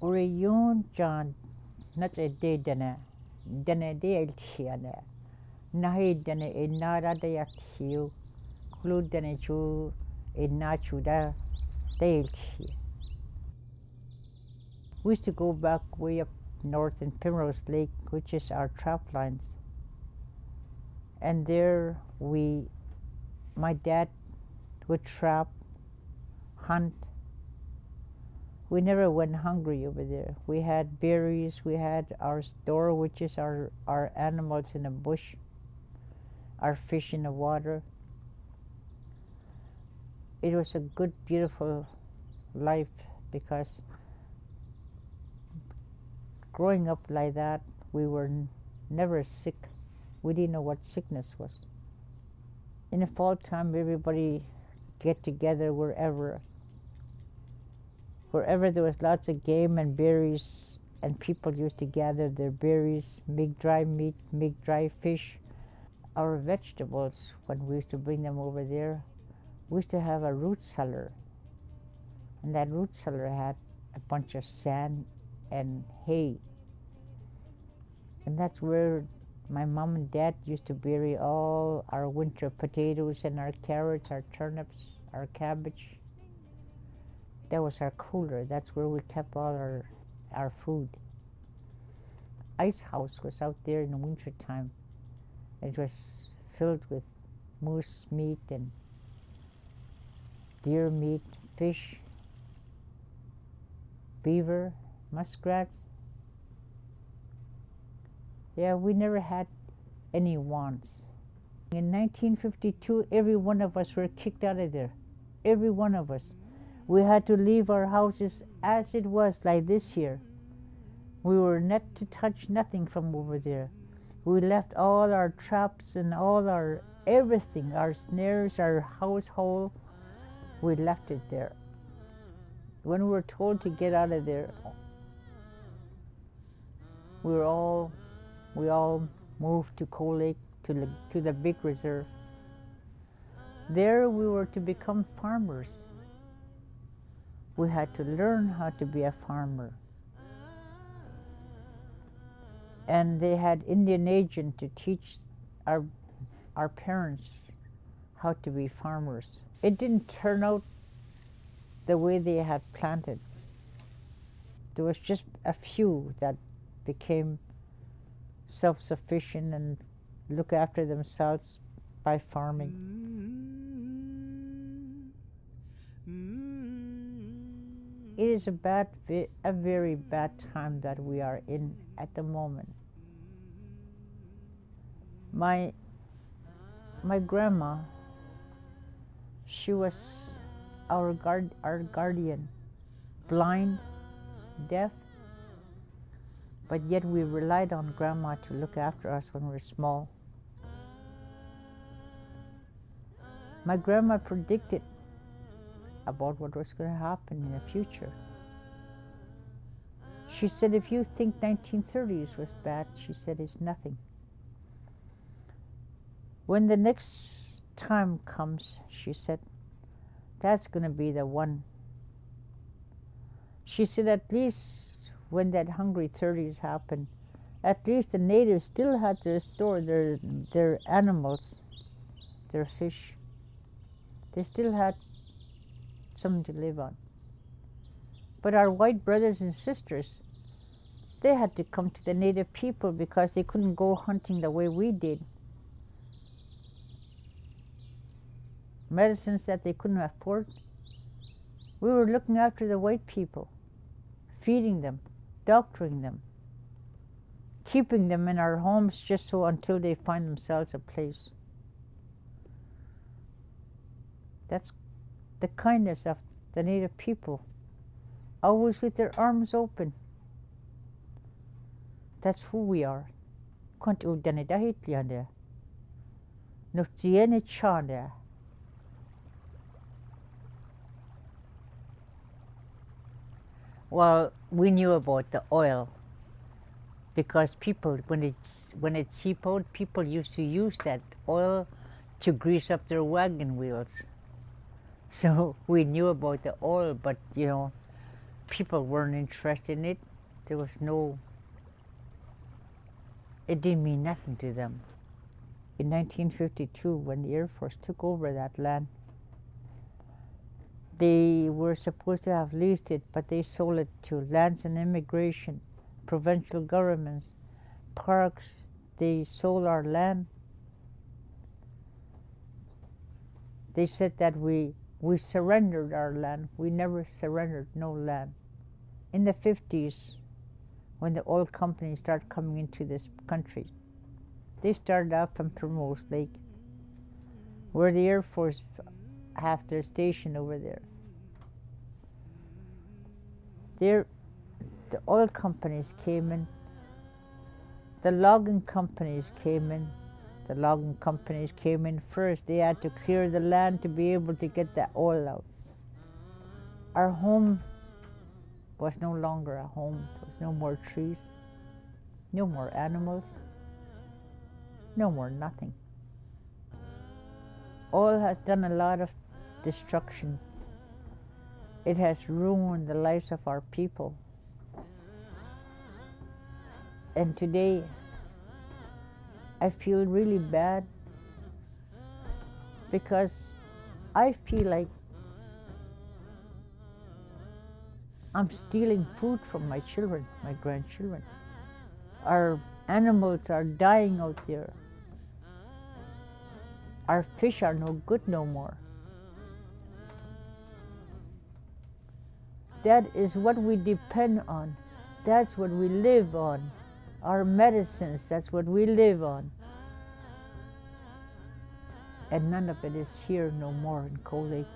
Orion John Nuts a day dinner. Dinner day Tiana. Nahi dinner a nada de actiu. Clue dinner chu a nachuda day. We used to go back way up north in Primrose Lake, which is our trap lines. And there my dad would trap, hunt. We never went hungry over there. We had berries, we had our store, which is our animals in the bush, our fish in the water. It was a good, beautiful life because growing up like that, we were never sick. We didn't know what sickness was. In the fall time, everybody get together wherever there was lots of game and berries, and people used to gather their berries, make dry meat, make dry fish. Our vegetables, when we used to bring them over there, we used to have a root cellar, and that root cellar had a bunch of sand and hay, and that's where my mom and dad used to bury all our winter potatoes and our carrots, our turnips, our cabbage. That was our cooler. That's where we kept all our food. Ice house was out there in the winter time. It was filled with moose meat and deer meat, fish, beaver, muskrats. Yeah, we never had any wants. In 1952, every one of us were kicked out of there. Every one of us. We had to leave our houses as it was, like this here. We were not to touch nothing from over there. We left all our traps and all our everything, our snares, our household, we left it there. When we were told to get out of there, we all moved to Coal Lake, to the big reserve. There we were to become farmers. We had to learn how to be a farmer. And they had Indian agent to teach our parents how to be farmers. It didn't turn out the way they had planned. There was just a few that became self-sufficient and look after themselves by farming. It is a very bad time that we are in at the moment. My grandma, she was our guardian, blind, deaf, but yet we relied on grandma to look after us when we were small. My grandma predicted about what was going to happen in the future. She said, if you think 1930s was bad, she said, it's nothing. When the next time comes, she said, that's going to be the one. She said, at least when that hungry 30s happened, at least the natives still had to store their animals, their fish. They still had something to live on. But our white brothers and sisters, they had to come to the native people because they couldn't go hunting the way we did. Medicines that they couldn't afford. We were looking after the white people, feeding them, doctoring them, keeping them in our homes just so until they find themselves a place. That's the kindness of the native people, always with their arms open. That's who we are. Well, we knew about the oil because people, when it's cheapoed, people used to use that oil to grease up their wagon wheels. So we knew about the oil, but people weren't interested in it. There was no, it didn't mean nothing to them. In 1952, when the Air Force took over that land, they were supposed to have leased it, but they sold it to Lands and Immigration, provincial governments, parks. They sold our land. They said that we surrendered our land. We never surrendered no land. In the 50s, when the oil companies started coming into this country, they started out from Primrose Lake, where the Air Force have their station over there. There, the oil companies came in, the logging companies came in. The logging companies came in first. They had to clear the land to be able to get the oil out. Our home was no longer a home. There was no more trees, no more animals, no more nothing. Oil has done a lot of destruction. It has ruined the lives of our people. And today, I feel really bad because I feel like I'm stealing food from my children, my grandchildren. Our animals are dying out there. Our fish are no good no more. That is what we depend on. That's what we live on. Our medicines, that's what we live on. And none of it is here no more in Cold Lake.